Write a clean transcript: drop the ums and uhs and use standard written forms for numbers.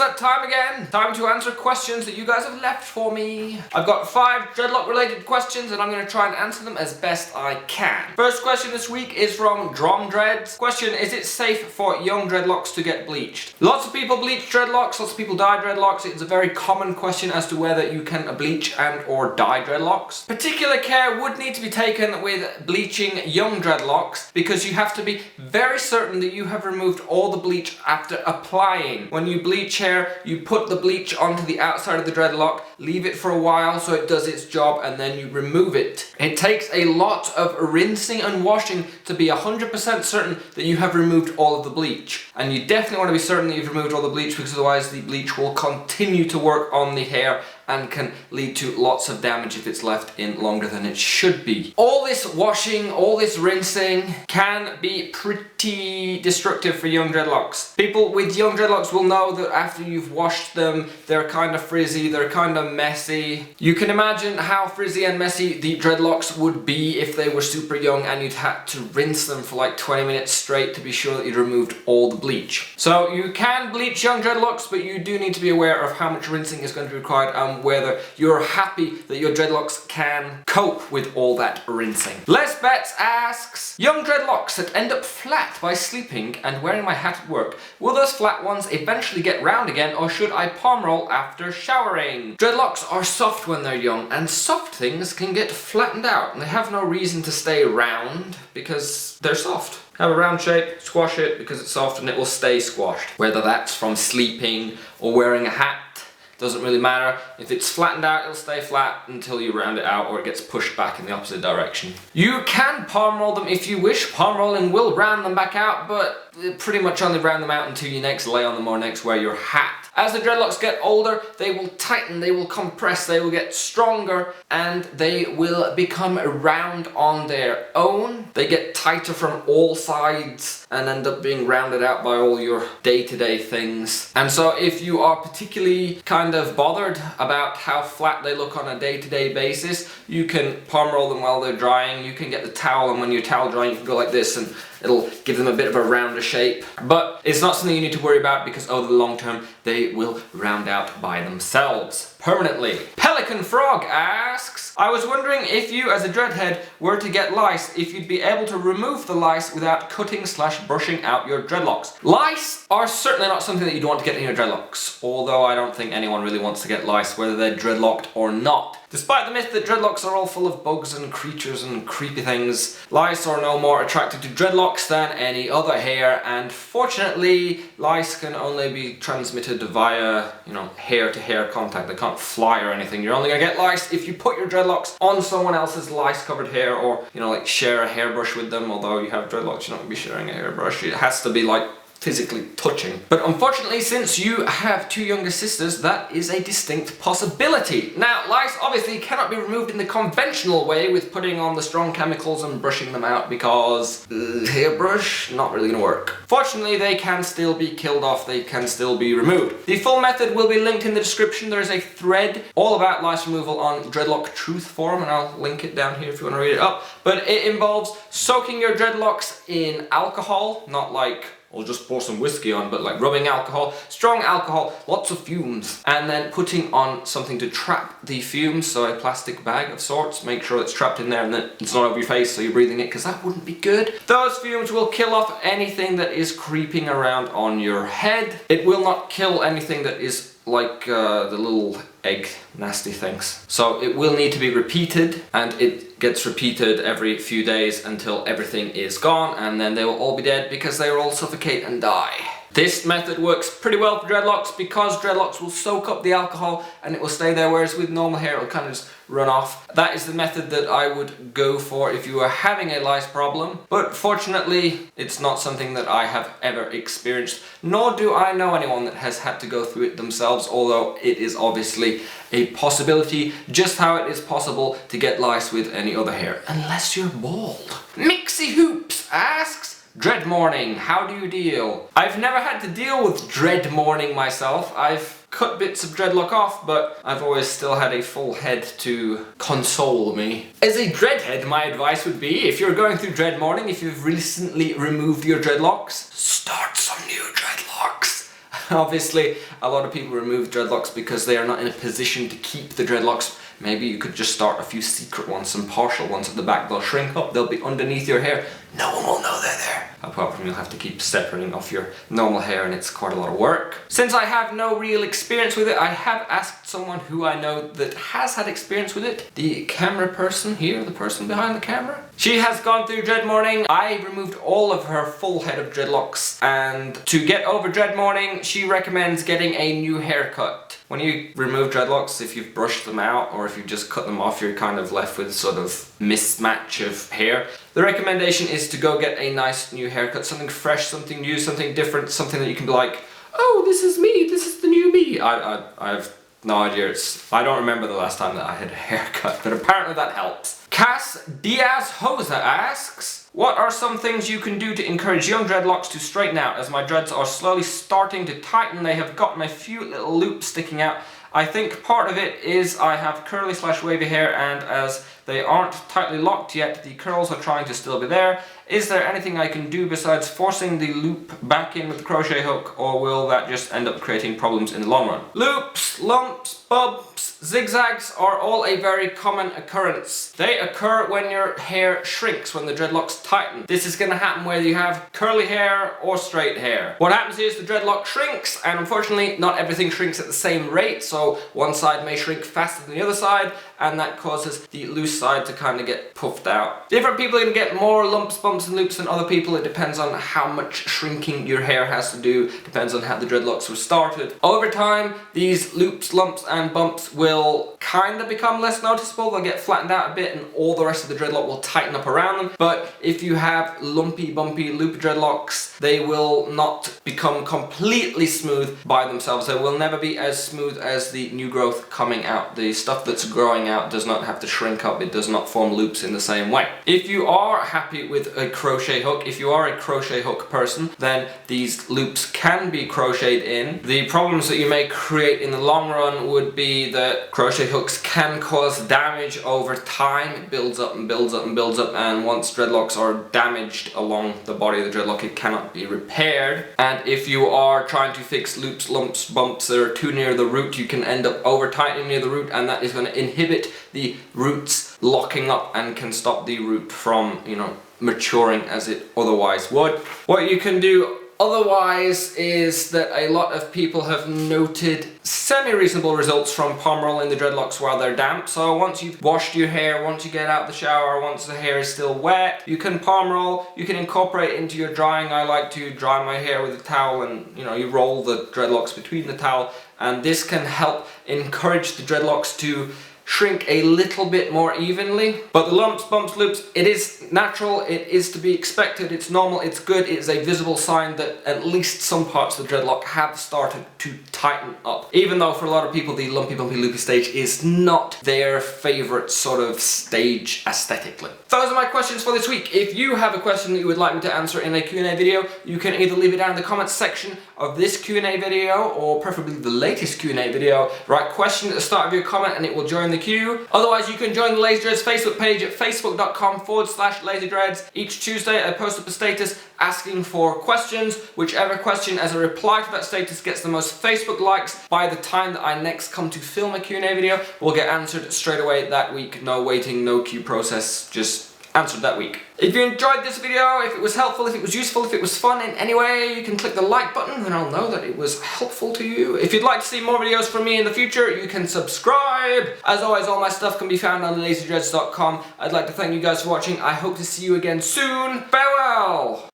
that time again. Time to answer questions that you guys have left for me. I've got 5 dreadlock related questions and I'm going to try and answer them as best I can. First question this week is from Jrom Dreads. Question, is it safe for young dreadlocks to get bleached? Lots of people bleach dreadlocks, lots of people dye dreadlocks. It's a very common question as to whether you can bleach and or dye dreadlocks. Particular care would need to be taken with bleaching young dreadlocks because you have to be very certain that you have removed all the bleach after applying. When you bleach hair, you put the bleach onto the outside of the dreadlock, leave it for a while so it does its job, and then you remove it. It takes a lot of rinsing and washing to be 100% certain that you have removed all of the bleach. And you definitely want to be certain that you've removed all the bleach because otherwise the bleach will continue to work on the hair and can lead to lots of damage if it's left in longer than it should be. All this washing, all this rinsing can be pretty destructive for young dreadlocks. People with young dreadlocks will know that after you've washed them, they're kind of frizzy, they're kind of messy. You can imagine how frizzy and messy the dreadlocks would be if they were super young and you'd had to rinse them for like 20 minutes straight to be sure that you'd removed all the bleach. So you can bleach young dreadlocks, but you do need to be aware of how much rinsing is going to be required and whether you're happy that your dreadlocks can cope with all that rinsing. Les Betz asks, young dreadlocks that end up flat by sleeping and wearing my hat at work, will those flat ones eventually get round again or should I palm roll after showering? Dreadlocks are soft when they're young and soft things can get flattened out and they have no reason to stay round because they're soft. Have a round shape, squash it because it's soft and it will stay squashed. Whether that's from sleeping or wearing a hat, doesn't really matter. If it's flattened out, it'll stay flat until you round it out or it gets pushed back in the opposite direction. You can palm roll them if you wish. Palm rolling will round them back out, but pretty much only round them out until you next lay on them or next wear your hat. As the dreadlocks get older, they will tighten, they will compress, they will get stronger, and they will become round on their own. They get tighter from all sides and end up being rounded out by all your day-to-day things. And so if you are particularly kind of bothered about how flat they look on a day-to-day basis, you can palm roll them while they're drying. You can get the towel, and when your towel drying, you can go like this and it'll give them a bit of a rounder shape. But it's not something you need to worry about because over the long term, they will round out by themselves permanently. Pelican Frog asks, I was wondering if you as a dreadhead were to get lice, if you'd be able to remove the lice without cutting/brushing out your dreadlocks. Lice are certainly not something that you'd want to get in your dreadlocks, although I don't think anyone really wants to get lice, whether they're dreadlocked or not. Despite the myth that dreadlocks are all full of bugs and creatures and creepy things, lice are no more attracted to dreadlocks than any other hair, and fortunately, lice can only be transmitted via, hair-to-hair contact. They can't fly or anything. You're only gonna get lice if you put your dreadlocks on someone else's lice-covered hair or, share a hairbrush with them. Although you have dreadlocks, you're not gonna be sharing a hairbrush. It has to be physically touching. But unfortunately, since you have 2 younger sisters, that is a distinct possibility. Now, lice obviously cannot be removed in the conventional way with putting on the strong chemicals and brushing them out because hairbrush, not really gonna work. Fortunately, they can still be killed off, they can still be removed. The full method will be linked in the description. There is a thread all about lice removal on Dreadlock Truth Forum, and I'll link it down here if you want to read it up. But it involves soaking your dreadlocks in alcohol, not or just pour some whiskey on, but rubbing alcohol, strong alcohol, lots of fumes, and then putting on something to trap the fumes, so a plastic bag of sorts. Make sure it's trapped in there and then it's not over your face so you're breathing it, because that wouldn't be good. Those fumes will kill off anything that is creeping around on your head. It will not kill anything that is the little egg nasty things. So it will need to be repeated, and it gets repeated every few days until everything is gone, and then they will all be dead because they will all suffocate and die. This method works pretty well for dreadlocks because dreadlocks will soak up the alcohol and it will stay there, whereas with normal hair it will kind of just run off. That is the method that I would go for if you are having a lice problem, but fortunately it's not something that I have ever experienced, nor do I know anyone that has had to go through it themselves, although it is obviously a possibility, just how it is possible to get lice with any other hair, unless you're bald. Mixie Hoops asks, dread morning, how do you deal? I've never had to deal with dread morning myself. I've cut bits of dreadlock off, but I've always still had a full head to console me. As a dreadhead, my advice would be, if you're going through dread morning, if you've recently removed your dreadlocks, start some new dreadlocks. Obviously, a lot of people remove dreadlocks because they are not in a position to keep the dreadlocks. Maybe you could just start a few secret ones, some partial ones at the back. They'll shrink up, they'll be underneath your hair. No one will know they're there. Apart from you'll have to keep separating off your normal hair, and it's quite a lot of work. Since I have no real experience with it, I have asked someone who I know that has had experience with it. The camera person here, the person behind the camera. She has gone through dread morning. I removed all of her full head of dreadlocks, and to get over dread morning, she recommends getting a new haircut. When you remove dreadlocks, if you've brushed them out or if you just cut them off, you're kind of left with sort of mismatch of hair. The recommendation is to go get a nice new haircut, something fresh, something new, something different, something that you can be like, oh, this is me, this is the new me. I have no idea. I don't remember the last time that I had a haircut, but apparently that helps. Cass Diaz-Hosa asks, what are some things you can do to encourage young dreadlocks to straighten out? As my dreads are slowly starting to tighten, they have gotten a few little loops sticking out. I think part of it is I have curly/wavy hair, and as they aren't tightly locked yet, the curls are trying to still be there. Is there anything I can do besides forcing the loop back in with the crochet hook, or will that just end up creating problems in the long run? Loops, lumps, bumps, zigzags are all a very common occurrence. They occur when your hair shrinks, when the dreadlocks tighten. This is going to happen whether you have curly hair or straight hair. What happens is the dreadlock shrinks, and unfortunately not everything shrinks at the same rate, so one side may shrink faster than the other side, and that causes the loose side to kind of get puffed out. Different people are going to get more lumps, bumps and loops than other people. It depends on how much shrinking your hair has to do, depends on how the dreadlocks were started. Over time, these loops, lumps and bumps will kind of become less noticeable. They'll get flattened out a bit and all the rest of the dreadlock will tighten up around them. But if you have lumpy, bumpy, loopy dreadlocks, they will not become completely smooth by themselves. They will never be as smooth as the new growth coming out. The stuff that's growing out does not have to shrink up. It does not form loops in the same way. If you are happy with a crochet hook, if you are a crochet hook person, then these loops can be crocheted in. The problems that you may create in the long run would be that crochet hooks can cause damage over time. It builds up and builds up and builds up, and once dreadlocks are damaged along the body of the dreadlock, it cannot be repaired. And if you are trying to fix loops, lumps, bumps that are too near the root, you can end up over tightening near the root, and that is going to inhibit the roots locking up and can stop the root from, maturing as it otherwise would. What you can do otherwise is that a lot of people have noted semi-reasonable results from palm rolling the dreadlocks while they're damp. So once you've washed your hair, once you get out the shower, once the hair is still wet, you can palm roll, you can incorporate into your drying. I like to dry my hair with a towel, and you roll the dreadlocks between the towel, and this can help encourage the dreadlocks to shrink a little bit more evenly. But the lumps, bumps, loops, it is natural, it is to be expected, it's normal, it's good, it is a visible sign that at least some parts of the dreadlock have started to tighten up. Even though for a lot of people the lumpy, bumpy, loopy stage is not their favourite sort of stage aesthetically. Those are my questions for this week. If you have a question that you would like me to answer in a Q&A video, you can either leave it down in the comments section of this Q&A video, or preferably the latest Q&A video. Write question at the start of your comment and it will join the queue. Otherwise, you can join the Lazy Dreads Facebook page at facebook.com/lazydreads. Each Tuesday I post up a status asking for questions. Whichever question as a reply to that status gets the most Facebook likes by the time that I next come to film a Q&A video will get answered straight away that week. No waiting, no queue process, just answered that week. If you enjoyed this video, if it was helpful, if it was useful, if it was fun in any way, you can click the like button and I'll know that it was helpful to you. If you'd like to see more videos from me in the future, you can subscribe. As always, all my stuff can be found on lazydreads.com. I'd like to thank you guys for watching. I hope to see you again soon. Farewell!